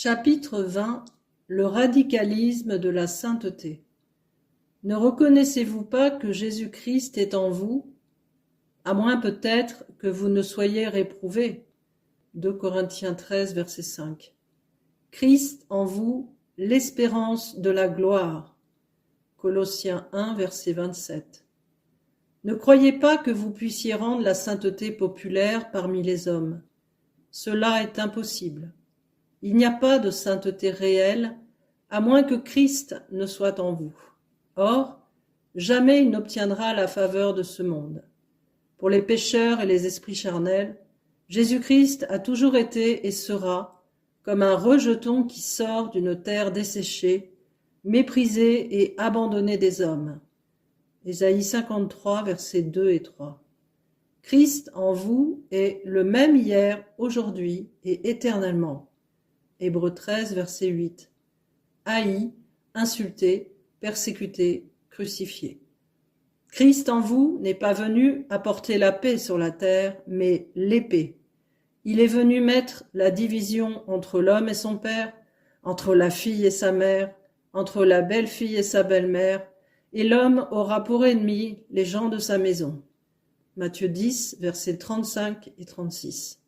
Chapitre 20 Le radicalisme de la sainteté. Ne reconnaissez-vous pas que Jésus-Christ est en vous, à moins peut-être que vous ne soyez réprouvés. 2 Corinthiens 13, verset 5. Christ en vous, l'espérance de la gloire. Colossiens 1, verset 27. Ne croyez pas que vous puissiez rendre la sainteté populaire parmi les hommes. Cela est impossible. Il n'y a pas de sainteté réelle, à moins que Christ ne soit en vous. Or, jamais il n'obtiendra la faveur de ce monde. Pour les pécheurs et les esprits charnels, Jésus-Christ a toujours été et sera comme un rejeton qui sort d'une terre desséchée, méprisé et abandonné des hommes. Ésaïe 53, versets 2 et 3. Christ en vous est le même hier, aujourd'hui et éternellement. Hébreux 13, verset 8. Haï, insulté, persécuté, crucifié. Christ en vous n'est pas venu apporter la paix sur la terre, mais l'épée. Il est venu mettre la division entre l'homme et son père, entre la fille et sa mère, entre la belle-fille et sa belle-mère, et l'homme aura pour ennemi les gens de sa maison. Matthieu 10, versets 35 et 36.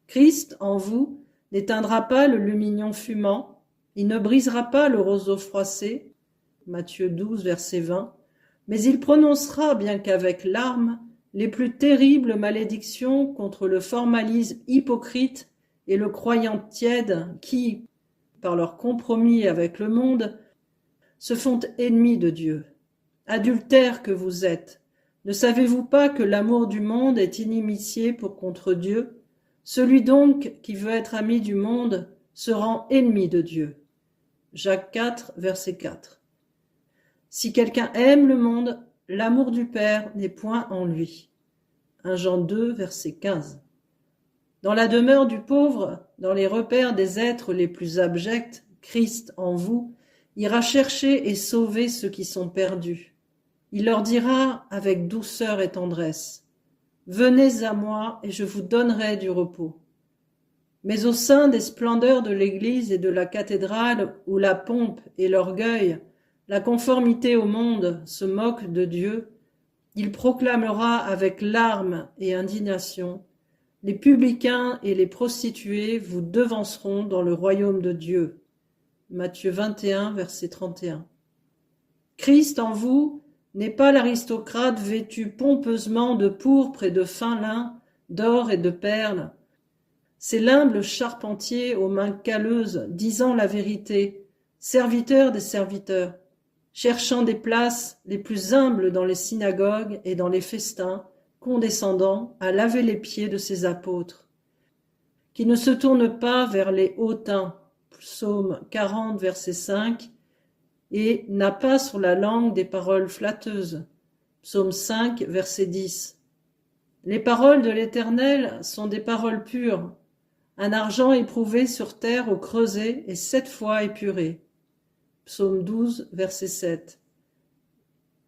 Christ en vous n'éteindra pas le lumignon fumant, il ne brisera pas le roseau froissé, Matthieu 12, verset 20, mais il prononcera, bien qu'avec larmes, les plus terribles malédictions contre le formalisme hypocrite et le croyant tiède qui, par leur compromis avec le monde, se font ennemis de Dieu. Adultères que vous êtes, ne savez-vous pas que l'amour du monde est inimitié pour contre Dieu ? Celui donc qui veut être ami du monde se rend ennemi de Dieu. Jacques 4, verset 4. Si quelqu'un aime le monde, l'amour du Père n'est point en lui. 1 Jean 2, verset 15. Dans la demeure du pauvre, dans les repères des êtres les plus abjects, Christ en vous ira chercher et sauver ceux qui sont perdus. Il leur dira avec douceur et tendresse: Venez à moi et je vous donnerai du repos. Mais au sein des splendeurs de l'église et de la cathédrale, où la pompe et l'orgueil, la conformité au monde se moquent de Dieu, il proclamera avec larmes et indignation: les publicains et les prostituées vous devanceront dans le royaume de Dieu. Matthieu 21, verset 31. Christ en vous n'est pas l'aristocrate vêtu pompeusement de pourpre et de fin lin, d'or et de perles. C'est l'humble charpentier aux mains calleuses, disant la vérité, serviteur des serviteurs, cherchant des places les plus humbles dans les synagogues et dans les festins, condescendant à laver les pieds de ses apôtres, qui ne se tourne pas vers les hautains, psaume 40, verset 5, et n'a pas sur la langue des paroles flatteuses. Psaume 5, verset 10. Les paroles de l'Éternel sont des paroles pures, un argent éprouvé sur terre au creuset et 7 fois épuré. Psaume 12, verset 7.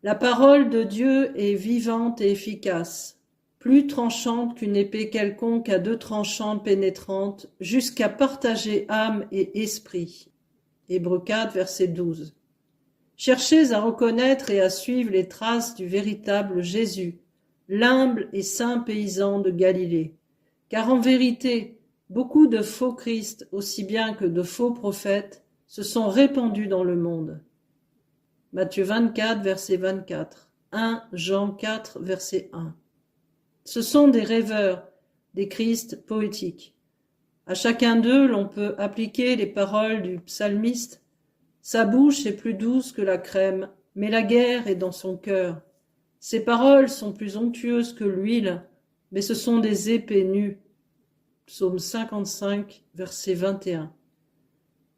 La parole de Dieu est vivante et efficace, plus tranchante qu'une épée quelconque à 2 tranchants pénétrantes, jusqu'à partager âme et esprit. Hébreux 4, verset 12. Cherchez à reconnaître et à suivre les traces du véritable Jésus, l'humble et saint paysan de Galilée. Car en vérité, beaucoup de faux Christ, aussi bien que de faux prophètes, se sont répandus dans le monde. Matthieu 24, verset 24. 1 Jean 4, verset 1. Ce sont des rêveurs, des Christ poétiques. À chacun d'eux, l'on peut appliquer les paroles du psalmiste: sa bouche est plus douce que la crème, mais la guerre est dans son cœur. Ses paroles sont plus onctueuses que l'huile, mais ce sont des épées nues. Psaume 55, verset 21.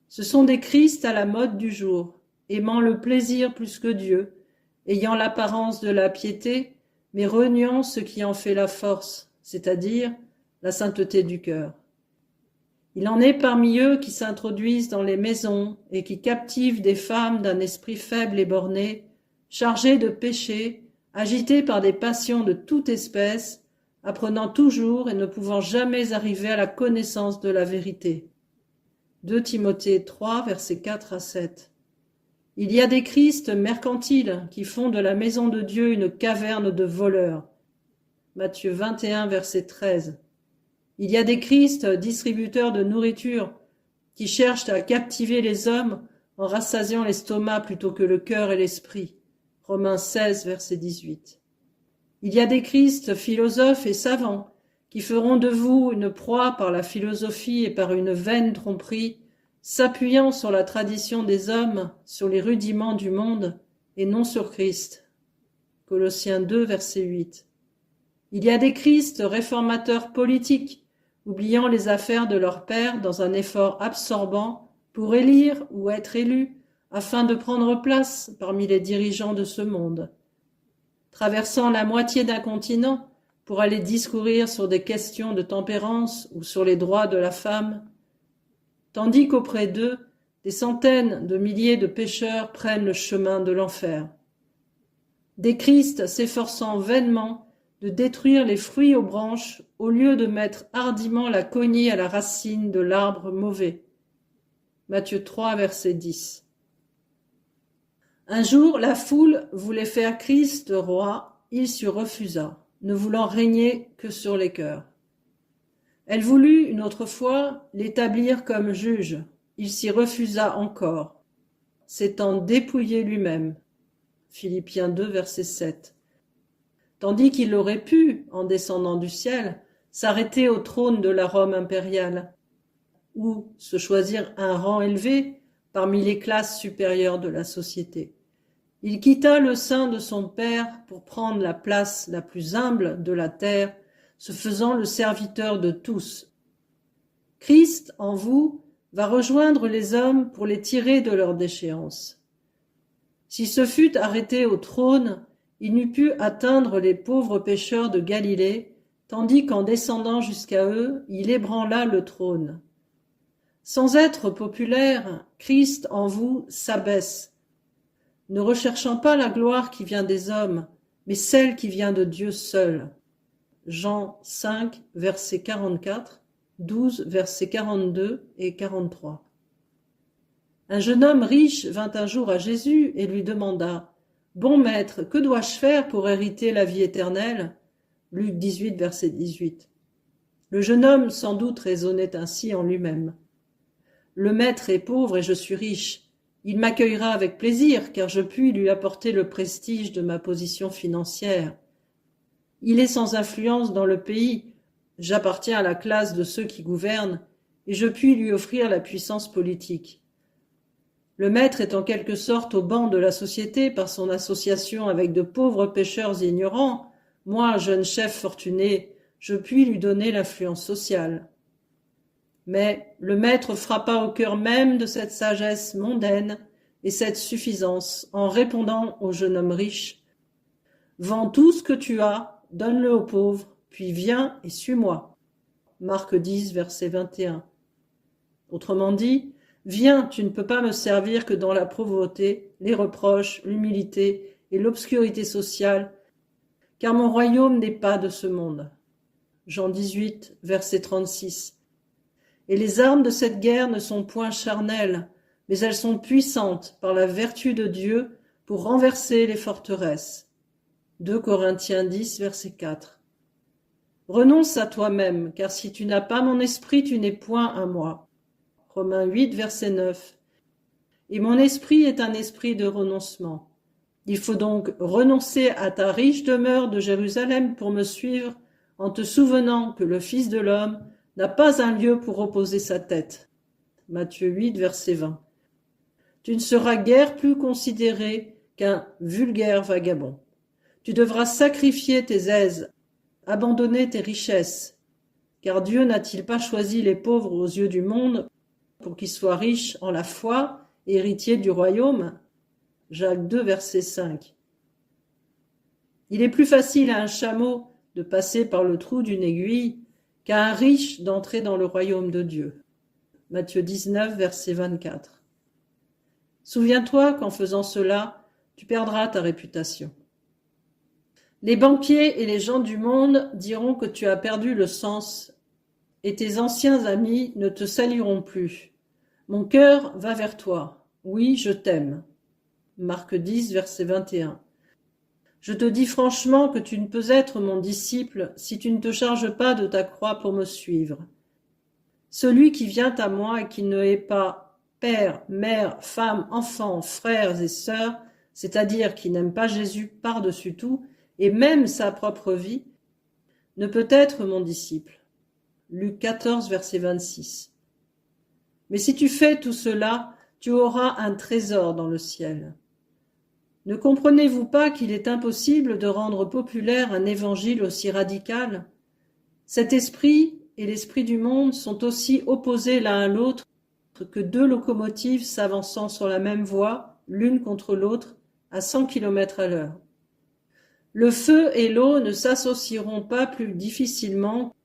Ce sont des Christ à la mode du jour, aimant le plaisir plus que Dieu, ayant l'apparence de la piété, mais reniant ce qui en fait la force, c'est-à-dire la sainteté du cœur. Il en est parmi eux qui s'introduisent dans les maisons et qui captivent des femmes d'un esprit faible et borné, chargées de péché, agitées par des passions de toute espèce, apprenant toujours et ne pouvant jamais arriver à la connaissance de la vérité. 2 Timothée 3, versets 4 à 7. Il y a des Christ mercantiles qui font de la maison de Dieu une caverne de voleurs. Matthieu 21, verset 13. Il y a des Christ distributeurs de nourriture qui cherchent à captiver les hommes en rassasiant l'estomac plutôt que le cœur et l'esprit. Romains 16, verset 18. Il y a des Christ philosophes et savants qui feront de vous une proie par la philosophie et par une vaine tromperie, s'appuyant sur la tradition des hommes, sur les rudiments du monde, et non sur Christ. Colossiens 2, verset 8. Il y a des Christ réformateurs politiques, oubliant les affaires de leur père dans un effort absorbant pour élire ou être élus, afin de prendre place parmi les dirigeants de ce monde. Traversant la moitié d'un continent pour aller discourir sur des questions de tempérance ou sur les droits de la femme, tandis qu'auprès d'eux, des centaines de milliers de pécheurs prennent le chemin de l'enfer. Des Christ s'efforçant vainement de détruire les fruits aux branches au lieu de mettre hardiment la cognée à la racine de l'arbre mauvais. Matthieu 3, verset 10. Un jour, la foule voulait faire Christ roi, il s'y refusa, ne voulant régner que sur les cœurs. Elle voulut, une autre fois, l'établir comme juge, il s'y refusa encore, s'étant dépouillé lui-même. Philippiens 2, verset 7. Tandis qu'il aurait pu, en descendant du ciel, s'arrêter au trône de la Rome impériale, ou se choisir un rang élevé parmi les classes supérieures de la société. Il quitta le sein de son père pour prendre la place la plus humble de la terre, se faisant le serviteur de tous. Christ, en vous, va rejoindre les hommes pour les tirer de leur déchéance. Si ce fut arrêté au trône, il n'eût pu atteindre les pauvres pécheurs de Galilée, tandis qu'en descendant jusqu'à eux, il ébranla le trône. Sans être populaire, Christ en vous s'abaisse, ne recherchant pas la gloire qui vient des hommes, mais celle qui vient de Dieu seul. Jean 5, verset 44, 12, versets 42 et 43. Un jeune homme riche vint un jour à Jésus et lui demanda « Bon maître, que dois-je faire pour hériter la vie éternelle ?» Luc 18, verset 18. Le jeune homme sans doute raisonnait ainsi en lui-même. Le maître est pauvre et je suis riche. Il m'accueillera avec plaisir, car je puis lui apporter le prestige de ma position financière. Il est sans influence dans le pays, j'appartiens à la classe de ceux qui gouvernent, et je puis lui offrir la puissance politique. Le maître est en quelque sorte au banc de la société par son association avec de pauvres pêcheurs ignorants. Moi, jeune chef fortuné, je puis lui donner l'influence sociale. Mais le maître frappa au cœur même de cette sagesse mondaine et cette suffisance en répondant au jeune homme riche « Vends tout ce que tu as, donne-le aux pauvres, puis viens et suis-moi. » Marc 10, verset 21. Autrement dit, « Viens, tu ne peux pas me servir que dans la pauvreté, les reproches, l'humilité et l'obscurité sociale, car mon royaume n'est pas de ce monde. » Jean 18, verset 36. Et les armes de cette guerre ne sont point charnelles, mais elles sont puissantes par la vertu de Dieu pour renverser les forteresses. 2 Corinthiens 10, verset 4. Renonce à toi-même, car si tu n'as pas mon esprit, tu n'es point à moi. Romains 8, verset 9. Et mon esprit est un esprit de renoncement. Il faut donc renoncer à ta riche demeure de Jérusalem pour me suivre, en te souvenant que le Fils de l'homme n'a pas un lieu pour reposer sa tête. Matthieu 8, verset 20. Tu ne seras guère plus considéré qu'un vulgaire vagabond. Tu devras sacrifier tes aises, abandonner tes richesses, car Dieu n'a-t-il pas choisi les pauvres aux yeux du monde pour qu'ils soient riches en la foi et héritiers du royaume? Jacques 2, verset 5. Il est plus facile à un chameau de passer par le trou d'une aiguille qu'à un riche d'entrer dans le royaume de Dieu. Matthieu 19, verset 24. Souviens-toi qu'en faisant cela, tu perdras ta réputation. Les banquiers et les gens du monde diront que tu as perdu le sens, et tes anciens amis ne te salueront plus. Mon cœur va vers toi. Oui, je t'aime. Marc 10, verset 21. Je te dis franchement que tu ne peux être mon disciple si tu ne te charges pas de ta croix pour me suivre. Celui qui vient à moi et qui ne est pas père, mère, femme, enfant, frères et sœurs, c'est-à-dire qui n'aime pas Jésus par-dessus tout, et même sa propre vie, ne peut être mon disciple. Luc 14, verset 26. Mais si tu fais tout cela, tu auras un trésor dans le ciel. Ne comprenez-vous pas qu'il est impossible de rendre populaire un évangile aussi radical? Cet esprit et l'esprit du monde sont aussi opposés l'un à l'autre que deux locomotives s'avançant sur la même voie, l'une contre l'autre, à 100 km à l'heure. Le feu et l'eau ne s'associeront pas plus difficilement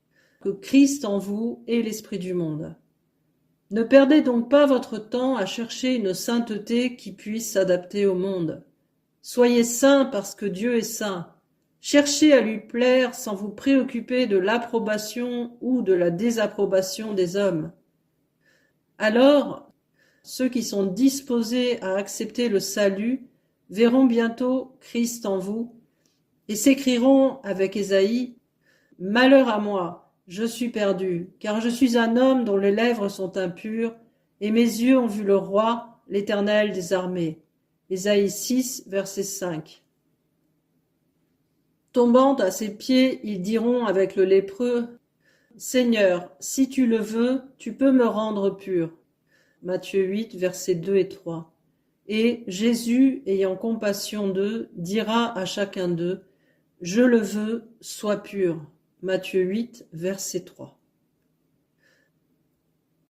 que Christ en vous et l'esprit du monde. Ne perdez donc pas votre temps à chercher une sainteté qui puisse s'adapter au monde. Soyez saints parce que Dieu est saint. Cherchez à lui plaire sans vous préoccuper de l'approbation ou de la désapprobation des hommes. Alors, ceux qui sont disposés à accepter le salut verront bientôt Christ en vous et s'écrieront avec Ésaïe « Malheur à moi, je suis perdu, car je suis un homme dont les lèvres sont impures, et mes yeux ont vu le roi, l'Éternel des armées. » Ésaïe 6, verset 5. Tombant à ses pieds, ils diront avec le lépreux « Seigneur, si tu le veux, tu peux me rendre pur. » Matthieu 8, versets 2 et 3. Et Jésus, ayant compassion d'eux, dira à chacun d'eux « Je le veux, sois pur. » Matthieu 8, verset 3.